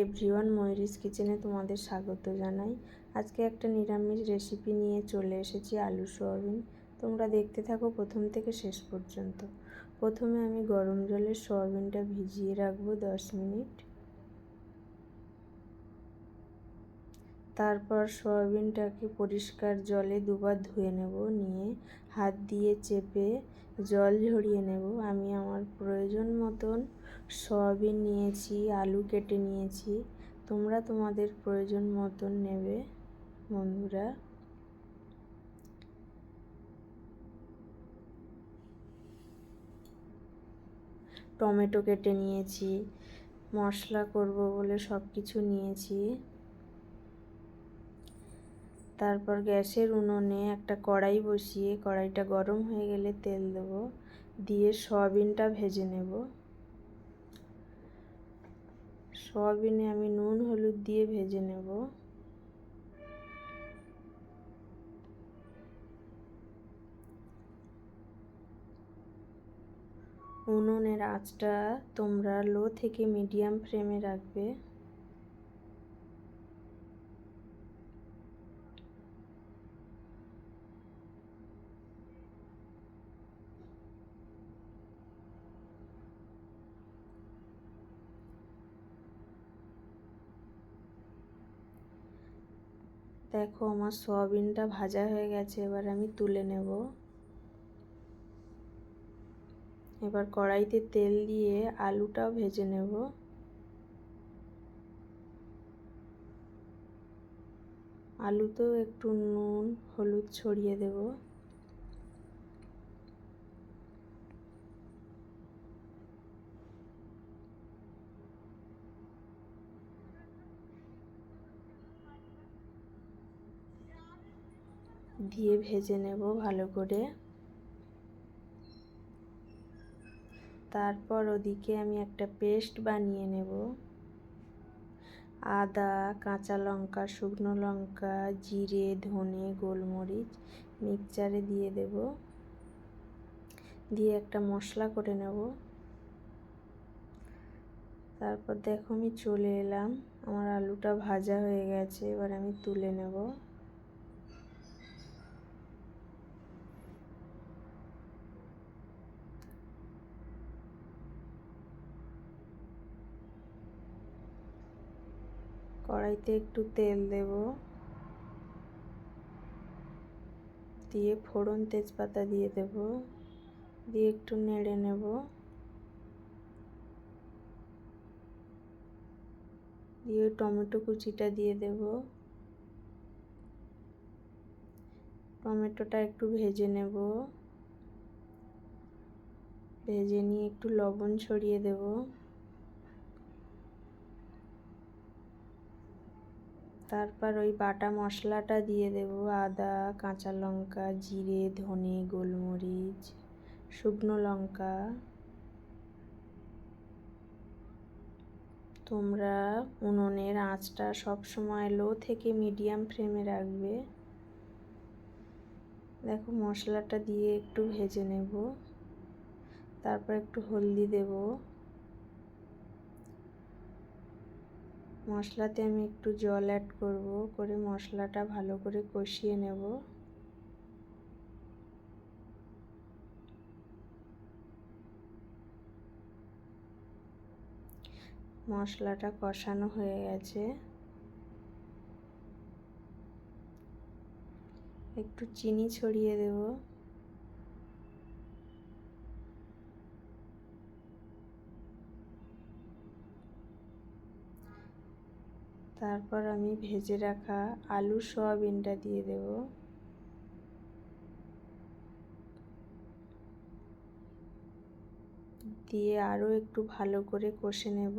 Everyone, ময়ূরীস কিচেনে তোমাদের স্বাগত জানাই। আজকে একটা নিরামিষ রেসিপি নিয়ে চলে এসেছি, আলু সোয়াবিন। তোমরা দেখতে থাকো প্রথম থেকে শেষ পর্যন্ত। প্রথমে আমি গরম জলে সোয়াবিনটা ভিজিয়ে রাখবো 10 মিনিট। তারপর সোয়াবিনটাকে পরিষ্কার জলে দুবার ধুয়ে নেব, নিয়ে হাত দিয়ে চেপে জল ঝরিয়ে নেব। আমি আমার প্রয়োজন মতন সয়াবিন নিয়েছি, আলু কেটে নিয়েছি। তোমরা তোমাদের প্রয়োজন মতন নেবে বন্ধুরা। টমেটো কেটে নিয়েছি, মশলা করব বলে সব কিছু নিয়েছি। তারপর গ্যাসের উনুনে একটা কড়াই বসিয়ে কড়াইটা গরম হয়ে গেলে তেল দেব, দিয়ে সয়াবিনটা ভেজে নেব। সয়াবিনে আমি নুন হলুদ দিয়ে ভেজে নেব। উনুনের আঁচটা তোমরা লো থেকে মিডিয়াম ফ্লেমে রাখবে। দেখো আমার সয়াবিনটা ভাজা হয়ে গেছে, এবার আমি তুলে নেব। এবার কড়াইতে তেল দিয়ে আলুটাও ভেজে নেব। আলুতেও একটু নুন হলুদ ছড়িয়ে দেব। দিয়ে ভেজে নেব ভালো করে। তারপর ওদিকে আমি একটা পেস্ট বানিয়ে নেব। আদা, কাঁচা লঙ্কা, শুকনো লঙ্কা, জিরে, ধনে, গোলমরিচ মিক্সচারে দিয়ে দেব, দিয়ে একটা মশলা করে নেব। তারপর দেখো আমি চলে এলাম, আমার আলুটা ভাজা হয়ে গেছে, এবার আমি তুলে নেব। কড়াইতে একটু তেল দেব, দিয়ে ফোড়ন তেজপাতা দিয়ে দেব, দিয়ে একটু নেড়ে নেব। দিয়ে টমেটো কুচিটা দিয়ে দেব। টমেটোটা একটু ভেজে নেব, ভেজে নিয়ে একটু লবণ ছড়িয়ে দেব। তারপর ওই বাটা মশলাটা দিয়ে দেব, আদা, কাঁচা লঙ্কা, জিরে, ধনে, গোলমরিচ, শুকনো লঙ্কা। তোমরা উনুনের আঁচটা সবসময় লো থেকে মিডিয়াম ফ্লেমে রাখবে। দেখো মশলাটা দিয়ে একটু ভেজে নেব। তারপর একটু হলদি দেব। মশলাতে আমি একটু জল অ্যাড করব, করে মশলাটা ভালো করে কষিয়ে নেব। মশলাটা কষানো হয়ে গেছে। একটু চিনি ছড়িয়ে দেব। তারপর আমি ভেজে রাখা আলু সোয়াবিনটা দিয়ে দেব। দিয়ে আরও একটু ভালো করে কষে নেব,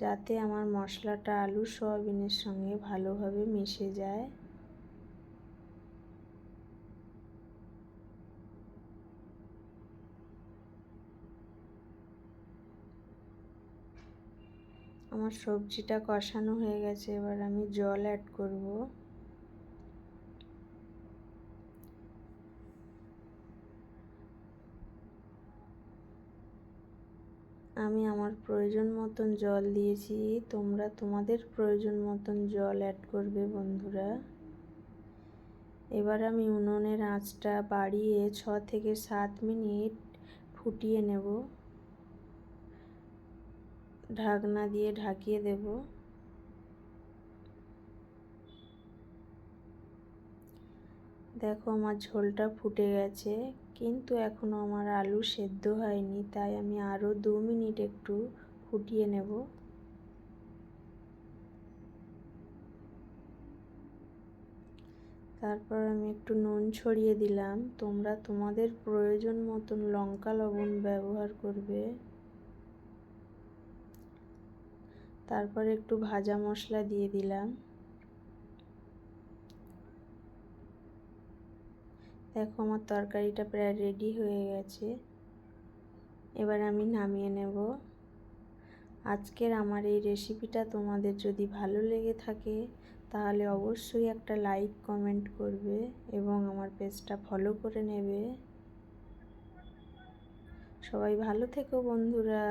যাতে আমার মশলাটা আলু সোয়াবিনের সঙ্গে ভালোভাবে মিশে যায়। আমার সবজিটা কষানো হয়ে গেছে, এবার আমি জল অ্যাড করব। আমি আমার প্রয়োজন মতন জল দিয়েছি, তোমরা তোমাদের প্রয়োজন মতন জল অ্যাড করবে বন্ধুরা। এবার আমি উনুনের আঁচটা বাড়িয়ে 6 থেকে 7 মিনিট ফুটিয়ে নেব। ঢাকনা দিয়ে ঢাকিয়ে দেব। দেখো আমার ঝোলটা ফুটে গেছে, কিন্তু এখনো আমার আলু সেদ্ধ হয়নি, তাই আমি আরও 2 মিনিট একটু ফুটিয়ে নেব। তারপর আমি একটু নুন ছড়িয়ে দিলাম। তোমরা তোমাদের প্রয়োজন মতন লঙ্কা লবণ ব্যবহার করবে। তারপর একটু ভাজা মশলা দিয়ে দিলাম। দেখো আমার তরকারিটা প্রায় রেডি হয়ে গেছে। এবার আমি নামিয়ে নেব। আজকের আমার এই রেসিপিটা তোমাদের যদি ভালো লেগে থাকে তাহলে অবশ্যই একটা লাইক কমেন্ট করবে এবং আমার পেজটা ফলো করে নেবে। সবাই ভালো থেকো বন্ধুরা।